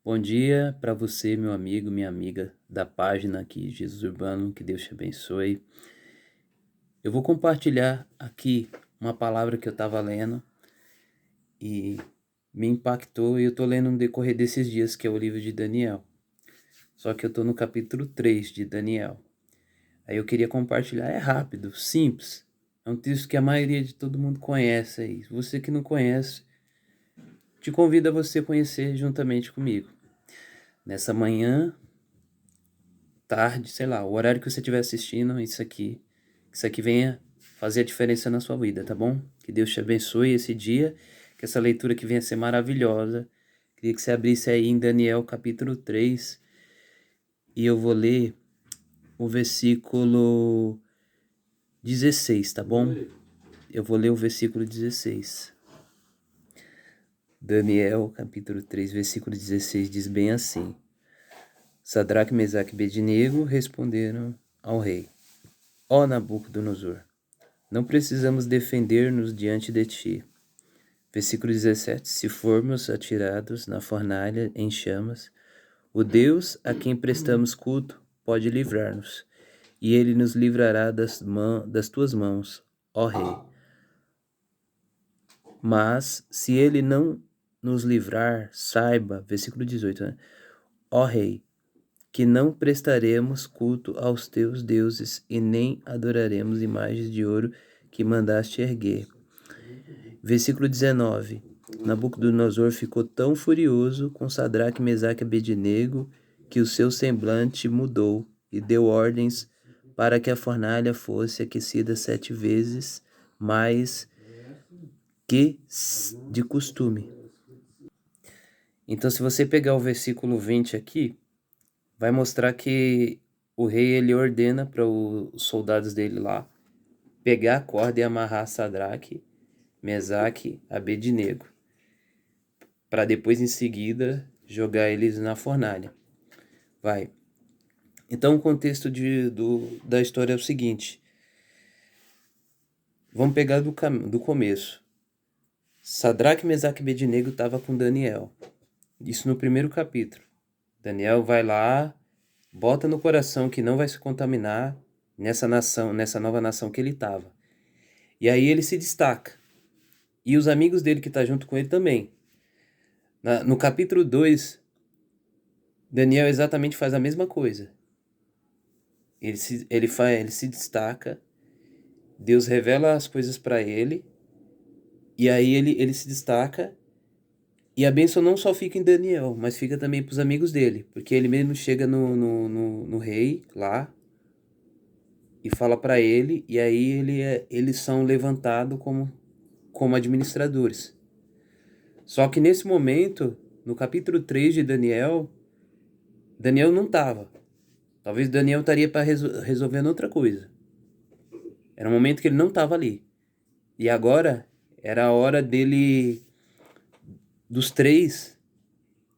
Bom dia para você, meu amigo, minha amiga da página aqui, Jesus Urbano, que Deus te abençoe. Eu vou compartilhar aqui uma palavra que eu estava lendo e me impactou e eu estou lendo no decorrer desses dias, que é o livro de Daniel. Só que eu estou no capítulo 3 de Daniel. Aí eu queria compartilhar, é rápido, simples. É um texto que a maioria de todo mundo conhece aí. Você que não conhece, te convido a você conhecer juntamente comigo. Nessa manhã, tarde, sei lá, o horário que você estiver assistindo isso aqui venha fazer a diferença na sua vida, tá bom? Que Deus te abençoe esse dia, que essa leitura que venha ser maravilhosa. Queria que você abrisse aí em Daniel capítulo 3 e eu vou ler o versículo 16, tá bom? Eu vou ler o versículo 16. Daniel capítulo 3, versículo 16 diz bem assim: Sadraque, Mesaque e Abednego responderam ao rei: Ó Nabucodonosor, não precisamos defender-nos diante de ti. Versículo 17. Se formos atirados na fornalha em chamas, o Deus a quem prestamos culto pode livrar-nos, e ele nos livrará das tuas mãos, ó Rei. Mas, se ele não nos livrar, saiba, versículo 18, né? Ó Rei, que não prestaremos culto aos teus deuses e nem adoraremos imagens de ouro que mandaste erguer. Versículo 19. Nabucodonosor ficou tão furioso com Sadraque, Mesaque e Abednego que o seu semblante mudou e deu ordens para que a fornalha fosse aquecida 7 vezes mais que de costume. Então, se você pegar o versículo 20 aqui, vai mostrar que o rei ele ordena para os soldados dele lá pegar a corda e amarrar Sadraque, Mesaque, Abednego, para depois em seguida jogar eles na fornalha. Vai. Então o contexto da história é o seguinte. Vamos pegar do começo. Sadraque, Mesaque e Abednego estava com Daniel. Isso no primeiro capítulo. Daniel vai lá, bota no coração que não vai se contaminar nessa nação, nessa nova nação que ele estava. E aí ele se destaca. E os amigos dele que estão junto com ele também. No capítulo 2, Daniel exatamente faz a mesma coisa. Ele se destaca, Deus revela as coisas para ele, e aí ele se destaca, e a bênção não só fica em Daniel, mas fica também para os amigos dele, porque ele mesmo chega no rei lá, e fala para ele, e aí eles são levantados como administradores. Só que nesse momento, no capítulo 3 de Daniel, Daniel não estava. Talvez Daniel estaria para resolvendo outra coisa. Era um momento que ele não estava ali. E agora era a hora dele, dos três,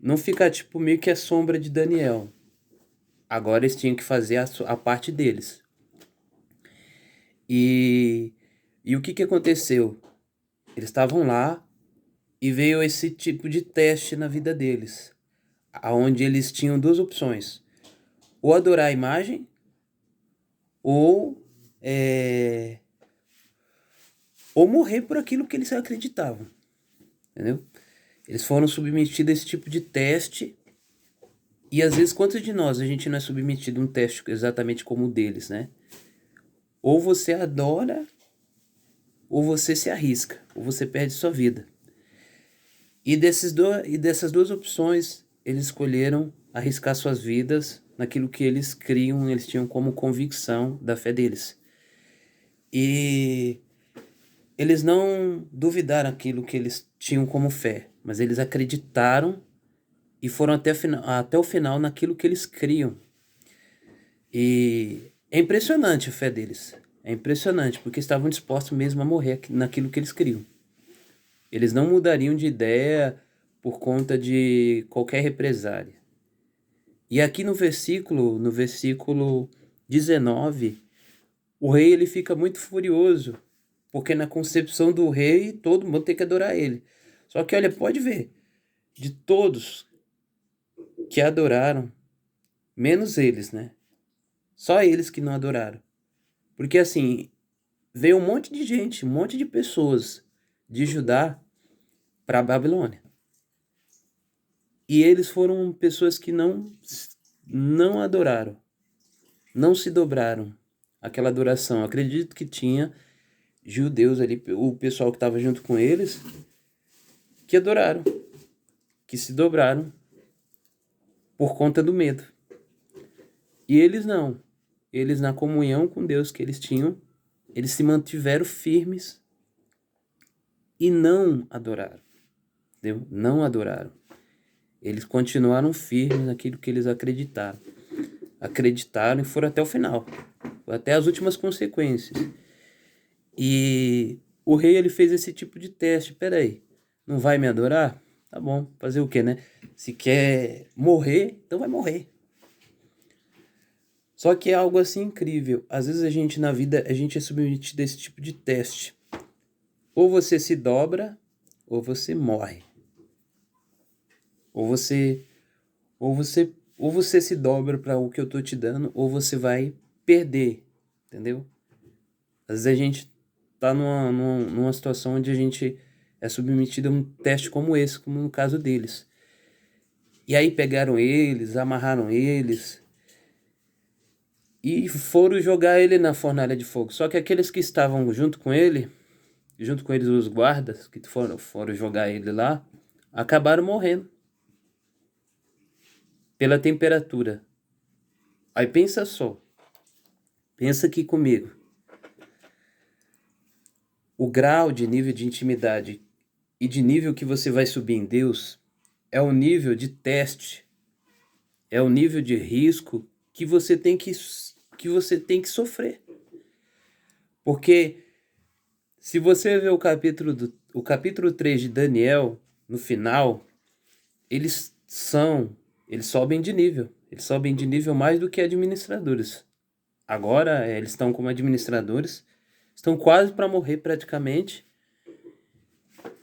não ficar tipo meio que a sombra de Daniel. Agora eles tinham que fazer a parte deles. E o que aconteceu? Eles estavam lá e veio esse tipo de teste na vida deles, aonde eles tinham duas opções: ou adorar a imagem, ou ou morrer por aquilo que eles acreditavam, entendeu? Eles foram submetidos a esse tipo de teste. E às vezes, quantos de nós a gente não é submetido a um teste exatamente como o deles, né? Ou você adora, ou você se arrisca, ou você perde sua vida. E dessas duas opções, eles escolheram arriscar suas vidas naquilo que eles criam, eles tinham como convicção da fé deles. E eles não duvidaram aquilo que eles tinham como fé, mas eles acreditaram e foram até o final naquilo que eles criam. E é impressionante a fé deles. É impressionante, porque estavam dispostos mesmo a morrer naquilo que eles criam. Eles não mudariam de ideia por conta de qualquer represália. E aqui no versículo 19, o rei ele fica muito furioso, porque na concepção do rei todo mundo tem que adorar ele. Só que olha, pode ver, de todos que adoraram, menos eles, né? Só eles que não adoraram. Porque assim, veio um monte de gente, um monte de pessoas de Judá para a Babilônia. E eles foram pessoas que não adoraram, não se dobraram àquela adoração. Acredito que tinha judeus ali, o pessoal que estava junto com eles, que adoraram, que se dobraram por conta do medo. E eles não. Eles, na comunhão com Deus que eles tinham, eles se mantiveram firmes e não adoraram. Entendeu? Não adoraram. Eles continuaram firmes naquilo que eles acreditaram. Acreditaram e foram até o final. Até as últimas consequências. E o rei, ele fez esse tipo de teste. Peraí, não vai me adorar? Tá bom, fazer o quê, né? Se quer morrer, então vai morrer. Só que é algo assim incrível. Às vezes a gente na vida, a gente é submetido a esse tipo de teste. Ou você se dobra, ou você morre. Ou você se dobra para o que eu tô te dando, ou você vai perder, entendeu? Às vezes a gente tá numa situação onde a gente é submetido a um teste como esse, como no caso deles. E aí pegaram eles, amarraram eles e foram jogar ele na fornalha de fogo. Só que aqueles que estavam junto com eles os guardas que foram jogar ele lá, acabaram morrendo pela temperatura. Aí pensa só, pensa aqui comigo. O grau de nível de intimidade e de nível que você vai subir em Deus é o nível de teste, é o nível de risco que você tem que sofrer. Porque se você ver o capítulo 3 de Daniel, no final, eles sobem de nível. Eles sobem de nível mais do que administradores. Agora, eles estão como administradores, estão quase para morrer praticamente.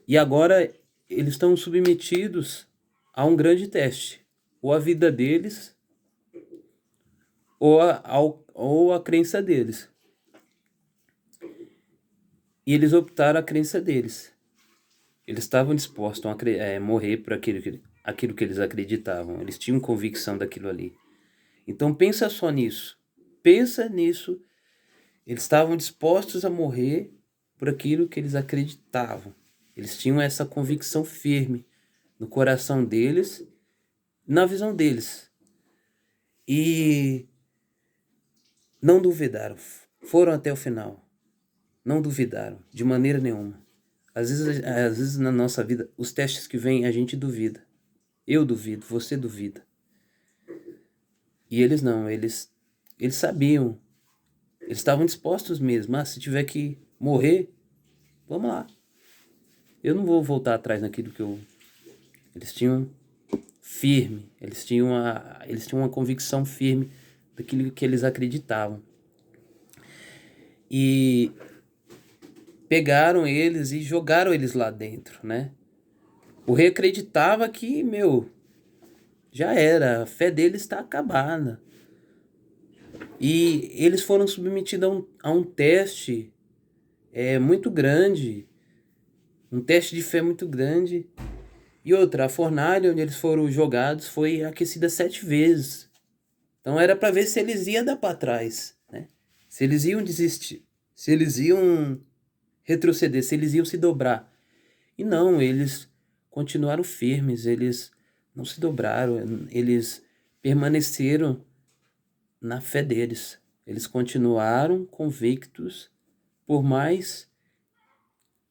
E agora eles estão submetidos a um grande teste. Ou a vida deles, ou a crença deles. E eles optaram a crença deles. Eles estavam dispostos a morrer por aquilo que eles acreditavam. Eles tinham convicção daquilo ali. Então pensa só nisso. Pensa nisso. Eles estavam dispostos a morrer por aquilo que eles acreditavam. Eles tinham essa convicção firme no coração deles, na visão deles. E não duvidaram. Foram até o final. Não duvidaram, de maneira nenhuma. Às vezes na nossa vida, os testes que vêm, a gente duvida. Eu duvido, você duvida. E eles não, eles sabiam. Eles estavam dispostos mesmo. Se tiver que morrer, vamos lá. Eu não vou voltar atrás naquilo que eu... Eles tinham firme, eles tinham uma convicção firme daquilo que eles acreditavam. E pegaram eles e jogaram eles lá dentro, né? O rei acreditava que, já era, a fé deles está acabada. E eles foram submetidos a um teste muito grande, um teste de fé muito grande. E outra, a fornalha onde eles foram jogados foi aquecida 7 vezes. Então era para ver se eles iam dar para trás, né? Se eles iam desistir, se eles iam retroceder, se eles iam se dobrar. E não, eles continuaram firmes, eles não se dobraram, eles permaneceram na fé deles. Eles continuaram convictos, por mais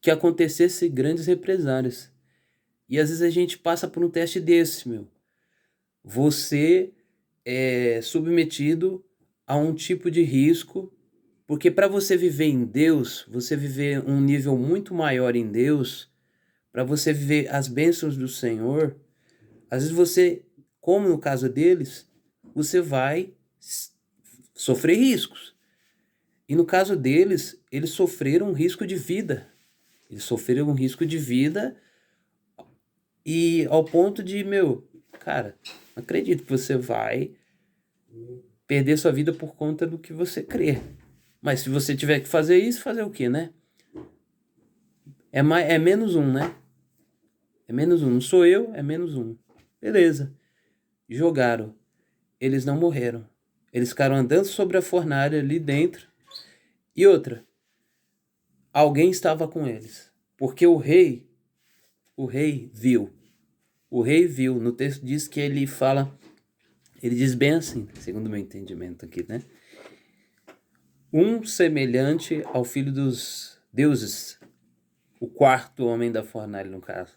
que acontecesse grandes represálias. E às vezes a gente passa por um teste desse, Você é submetido a um tipo de risco, porque para você viver em Deus, você viver um nível muito maior em Deus, para você viver as bênçãos do Senhor, às vezes você, como no caso deles, você vai sofrer riscos. E no caso deles, eles sofreram um risco de vida. Eles sofreram um risco de vida e ao ponto de, cara, Não acredito que você vai perder sua vida por conta do que você crê. Mas se você tiver que fazer isso, fazer o quê, né? É menos um, né? É menos um. Não sou eu, é menos um. Beleza. Jogaram. Eles não morreram. Eles ficaram andando sobre a fornalha ali dentro. E outra, alguém estava com eles. Porque o rei viu. O rei viu. No texto diz que ele diz bem assim, segundo o meu entendimento aqui, né? Um semelhante ao filho dos deuses, o quarto homem da fornalha, no caso,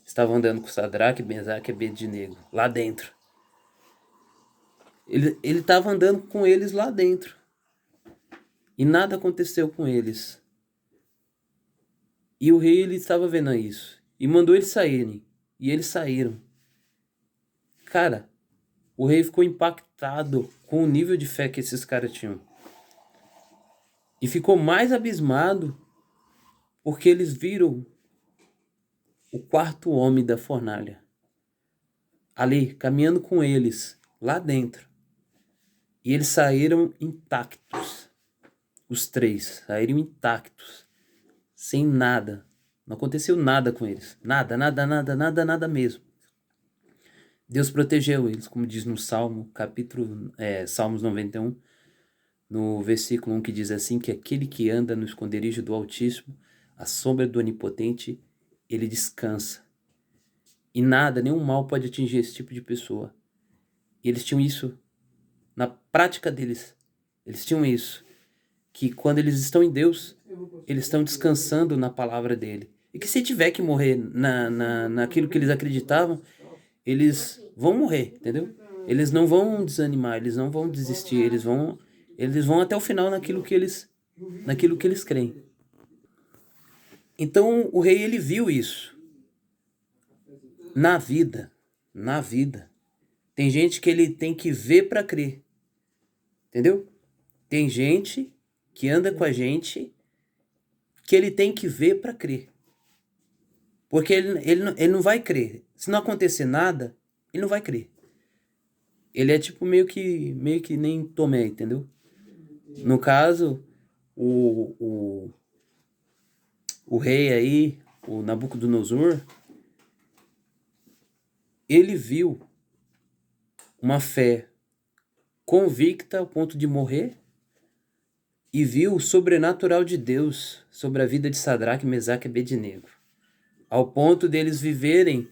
estava andando com Sadraque, Mesaque e Abednego, lá dentro. Ele estava andando com eles lá dentro. E nada aconteceu com eles. E o rei, ele estava vendo isso. E mandou eles saírem. E eles saíram. Cara, o rei ficou impactado com o nível de fé que esses caras tinham. E ficou mais abismado porque eles viram o quarto homem da fornalha ali, caminhando com eles, lá dentro. E eles saíram intactos. Os três saíram intactos. Sem nada. Não aconteceu nada com eles. Nada, nada, nada, nada, nada mesmo. Deus protegeu eles, como diz no Salmo, Salmos 91, no versículo 1, que diz assim, que aquele que anda no esconderijo do Altíssimo, à sombra do Onipotente, ele descansa. E nada, nenhum mal pode atingir esse tipo de pessoa. E eles tinham isso na prática deles. Eles tinham isso, que quando eles estão em Deus, eles estão descansando na palavra dele. E que se tiver que morrer naquilo que eles acreditavam, eles vão morrer, entendeu? Eles não vão desanimar, eles não vão desistir, eles vão até o final naquilo que eles creem. Então o rei, ele viu isso. Na vida, tem gente que ele tem que ver para crer. Entendeu? Tem gente que anda com a gente que ele tem que ver para crer. Porque ele não vai crer. Se não acontecer nada, ele não vai crer. Ele é tipo meio que nem Tomé, entendeu? No caso, o rei aí, o Nabucodonosor, ele viu uma fé convicta ao ponto de morrer e viu o sobrenatural de Deus sobre a vida de Sadraque, Mesaque e Abednego, ao ponto deles viverem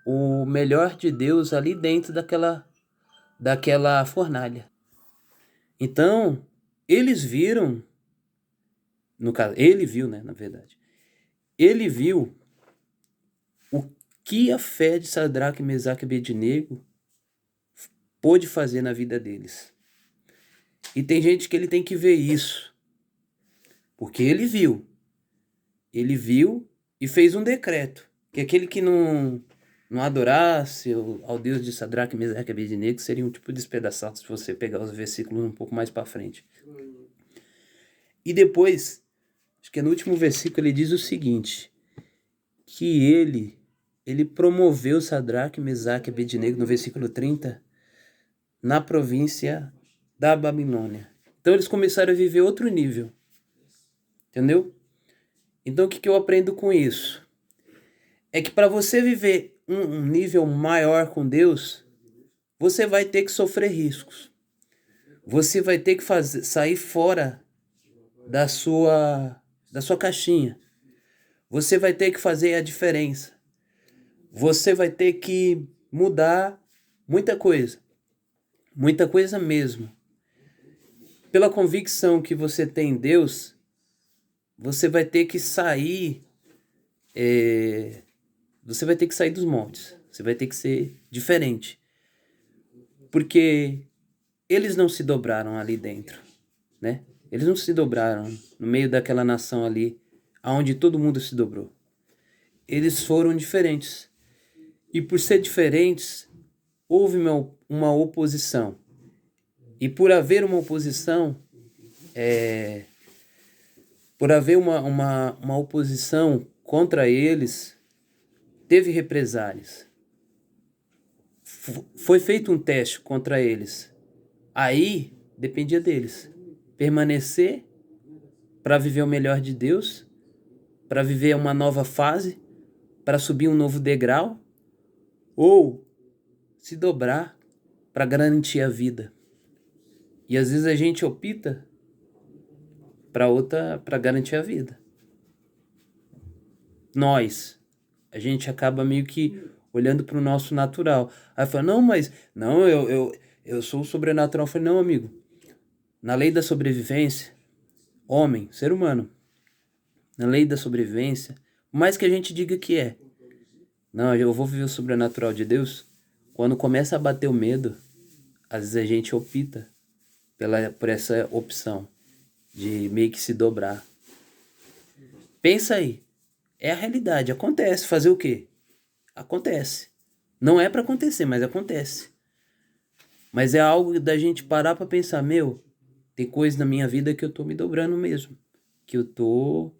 o melhor de Deus ali dentro daquela fornalha. Então, eles viram, no caso, ele viu, né, na verdade, ele viu o que a fé de Sadraque, Mesaque e Abednego pôde fazer na vida deles. E tem gente que ele tem que ver isso, porque ele viu e fez um decreto, que aquele que não adorasse ao Deus de Sadraque, Mesaque e Abednego seria um tipo despedaçado, se você pegar os versículos um pouco mais para frente. E depois, acho que no último versículo ele diz o seguinte, que ele promoveu Sadraque, Mesaque e Abednego, no versículo 30, na província da Babilônia. Então eles começaram a viver outro nível. Entendeu? Então o que eu aprendo com isso? É que para você viver um nível maior com Deus, você vai ter que sofrer riscos. Você vai ter que sair fora da sua caixinha. Você vai ter que fazer a diferença. Você vai ter que mudar muita coisa. Muita coisa mesmo. Pela convicção que você tem em Deus, você vai ter que sair. Você vai ter que sair dos moldes. Você vai ter que ser diferente. Porque eles não se dobraram ali dentro, né? Eles não se dobraram no meio daquela nação ali, aonde todo mundo se dobrou. Eles foram diferentes. E por ser diferentes, houve uma oposição. E por haver uma oposição, por haver uma oposição contra eles, teve represálias. Foi feito um teste contra eles. Aí dependia deles. Permanecer para viver o melhor de Deus, para viver uma nova fase, para subir um novo degrau, ou se dobrar para garantir a vida. E às vezes a gente opta para garantir a vida. A gente acaba meio que olhando para o nosso natural. Aí fala, não, mas não, eu sou o sobrenatural. Eu falei, não, amigo. Na lei da sobrevivência, homem, ser humano, na lei da sobrevivência, por mais que a gente diga que não, eu vou viver o sobrenatural de Deus, quando começa a bater o medo, às vezes a gente opta por essa opção de meio que se dobrar. Pensa aí, é a realidade, acontece, fazer o quê? Acontece. Não é para acontecer, mas acontece. Mas é algo da gente parar para pensar, tem coisa na minha vida que eu tô me dobrando mesmo, que eu tô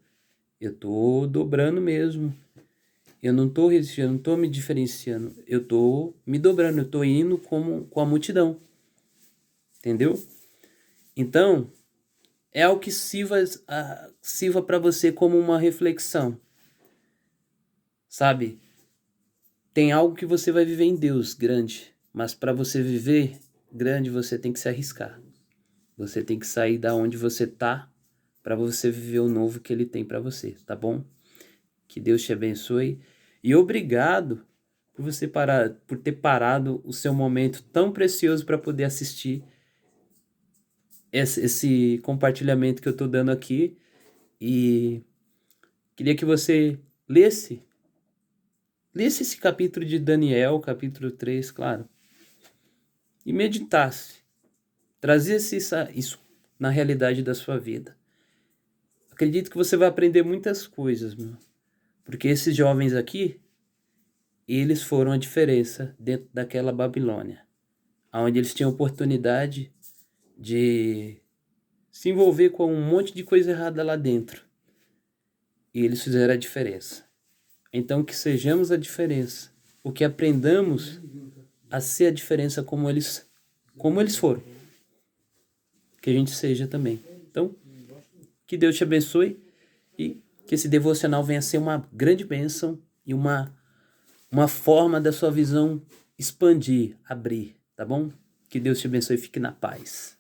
dobrando mesmo. Eu não tô resistindo, eu não tô me diferenciando, eu tô me dobrando, eu tô indo com a multidão. Entendeu? Então, é algo que sirva para você como uma reflexão. Sabe? Tem algo que você vai viver em Deus grande, mas para você viver grande, você tem que se arriscar. Você tem que sair da onde você tá para você viver o novo que ele tem para você, tá bom? Que Deus te abençoe e obrigado por ter parado o seu momento tão precioso para poder assistir esse compartilhamento que eu tô dando aqui, e queria que você lesse esse capítulo de Daniel, capítulo 3, claro, e meditasse, trazesse isso na realidade da sua vida. Acredito que você vai aprender muitas coisas, porque esses jovens aqui, eles foram a diferença dentro daquela Babilônia, onde eles tinham oportunidade de se envolver com um monte de coisa errada lá dentro. E eles fizeram a diferença. Então que sejamos a diferença. O que aprendamos a ser a diferença como eles foram. Que a gente seja também. Então, que Deus te abençoe e que esse devocional venha a ser uma grande bênção e uma forma da sua visão expandir, abrir, tá bom? Que Deus te abençoe e fique na paz.